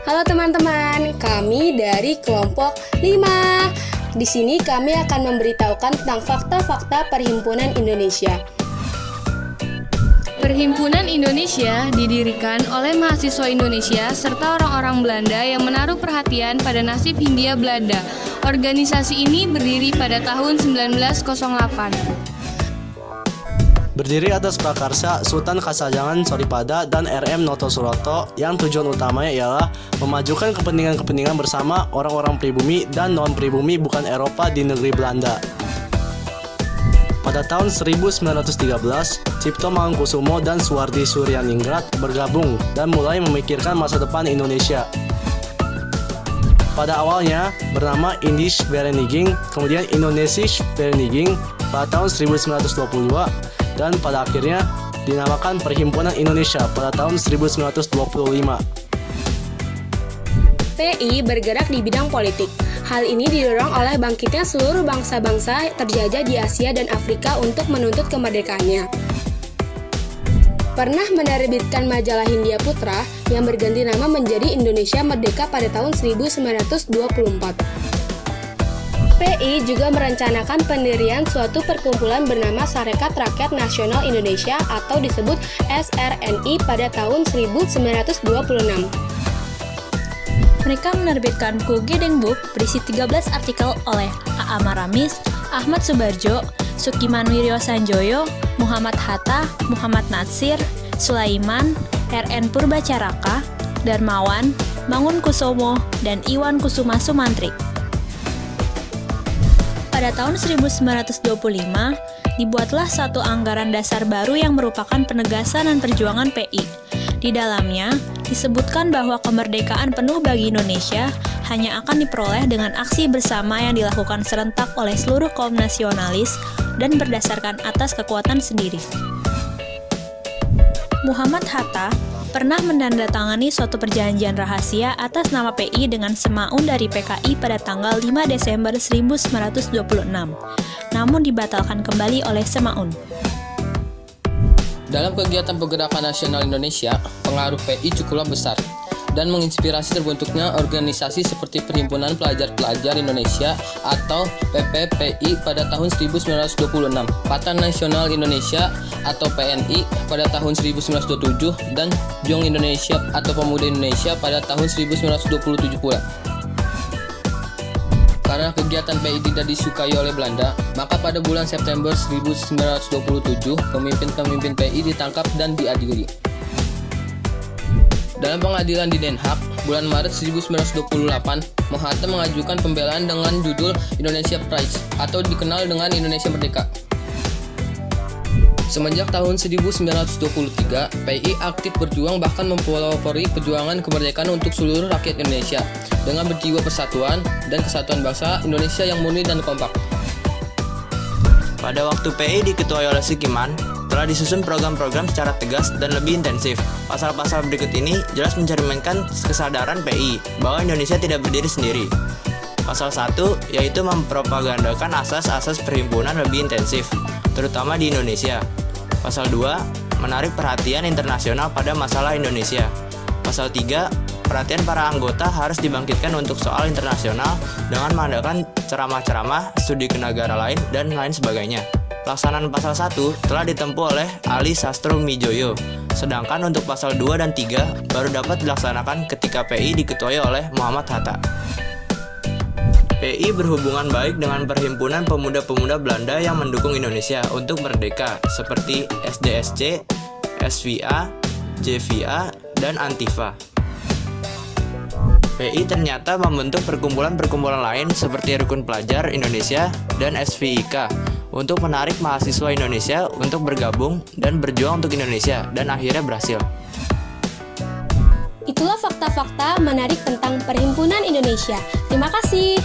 Halo teman-teman, kami dari kelompok 5. Di sini kami akan memberitahukan tentang fakta-fakta Perhimpunan Indonesia. Perhimpunan Indonesia didirikan oleh mahasiswa Indonesia serta orang-orang Belanda yang menaruh perhatian pada nasib Hindia Belanda. Organisasi ini berdiri pada tahun 1908. Berdiri atas prakarsa Sultan Kasajangan Soripada dan RM Noto Suroto yang tujuan utamanya ialah memajukan kepentingan-kepentingan bersama orang-orang pribumi dan non-pribumi bukan Eropa di negeri Belanda. Pada tahun 1913, Cipto Mangunkusumo dan Suwardi Suryaningrat bergabung dan mulai memikirkan masa depan Indonesia. Pada awalnya bernama Indisch Vereniging, kemudian Indonesisch Vereniging pada tahun 1922, dan pada akhirnya dinamakan Perhimpunan Indonesia pada tahun 1925. PI bergerak di bidang politik. Hal ini didorong oleh bangkitnya seluruh bangsa-bangsa terjajah di Asia dan Afrika untuk menuntut kemerdekaannya. Pernah menerbitkan majalah Hindia Putra yang berganti nama menjadi Indonesia Merdeka pada tahun 1924. PI juga merencanakan pendirian suatu perkumpulan bernama Sarekat Rakyat Nasional Indonesia atau disebut SRNI pada tahun 1926. Mereka menerbitkan buku Gedeng Book berisi 13 artikel oleh A.A. Maramis, Ahmad Subarjo, Sukiman Wiryosanjoyo, Muhammad Hatta, Muhammad Natsir, Sulaiman, R.N. Purbacaraka, Darmawan, Mangunkusumo, dan Iwan Kusuma Sumantri. Pada tahun 1925, dibuatlah satu anggaran dasar baru yang merupakan penegasan dan perjuangan PI. Di dalamnya, disebutkan bahwa kemerdekaan penuh bagi Indonesia hanya akan diperoleh dengan aksi bersama yang dilakukan serentak oleh seluruh kaum nasionalis dan berdasarkan atas kekuatan sendiri. Muhammad Hatta pernah menandatangani suatu perjanjian rahasia atas nama PI dengan Semaun dari PKI pada tanggal 5 Desember 1926, namun dibatalkan kembali oleh Semaun. Dalam kegiatan Pergerakan Nasional Indonesia, pengaruh PI cukuplah besar dan menginspirasi terbentuknya organisasi seperti Perhimpunan Pelajar-Pelajar Indonesia atau PPPI pada tahun 1926, Patan Nasional Indonesia atau PNI pada tahun 1927, dan Jong Indonesia atau Pemuda Indonesia pada tahun 1927 pula. Karena kegiatan PI tidak disukai oleh Belanda, maka pada bulan September 1927, pemimpin-pemimpin PI ditangkap dan diadili. Dalam pengadilan di Den Haag, bulan Maret 1928, Hatta mengajukan pembelaan dengan judul Indonesia Prize atau dikenal dengan Indonesia Merdeka. Semenjak tahun 1923, PI aktif berjuang bahkan mempelopori perjuangan kemerdekaan untuk seluruh rakyat Indonesia dengan berjiwa persatuan dan kesatuan bangsa Indonesia yang murni dan kompak. Pada waktu PI diketuai oleh Sukiman, telah disusun program-program secara tegas dan lebih intensif. Pasal-pasal berikut ini jelas mencerminkan kesadaran PI bahwa Indonesia tidak berdiri sendiri. Pasal 1 yaitu mempropagandakan asas-asas perhimpunan lebih intensif, terutama di Indonesia. Pasal 2, menarik perhatian internasional pada masalah Indonesia. Pasal 3, perhatian para anggota harus dibangkitkan untuk soal internasional dengan mengadakan ceramah-ceramah, studi ke negara lain, dan lain sebagainya. Pelaksanaan pasal 1 telah ditempuh oleh Ali Sastro Mijoyo, sedangkan untuk pasal 2 dan 3 baru dapat dilaksanakan ketika PI diketuai oleh Muhammad Hatta. PI berhubungan baik dengan Perhimpunan Pemuda-Pemuda Belanda yang mendukung Indonesia untuk merdeka seperti SDSC, SVA, JVA, dan Antifa. PI ternyata membentuk perkumpulan-perkumpulan lain seperti Rukun Pelajar Indonesia dan SVIK untuk menarik mahasiswa Indonesia untuk bergabung dan berjuang untuk Indonesia, dan akhirnya berhasil. Itulah fakta-fakta menarik tentang Perhimpunan Indonesia. Terima kasih.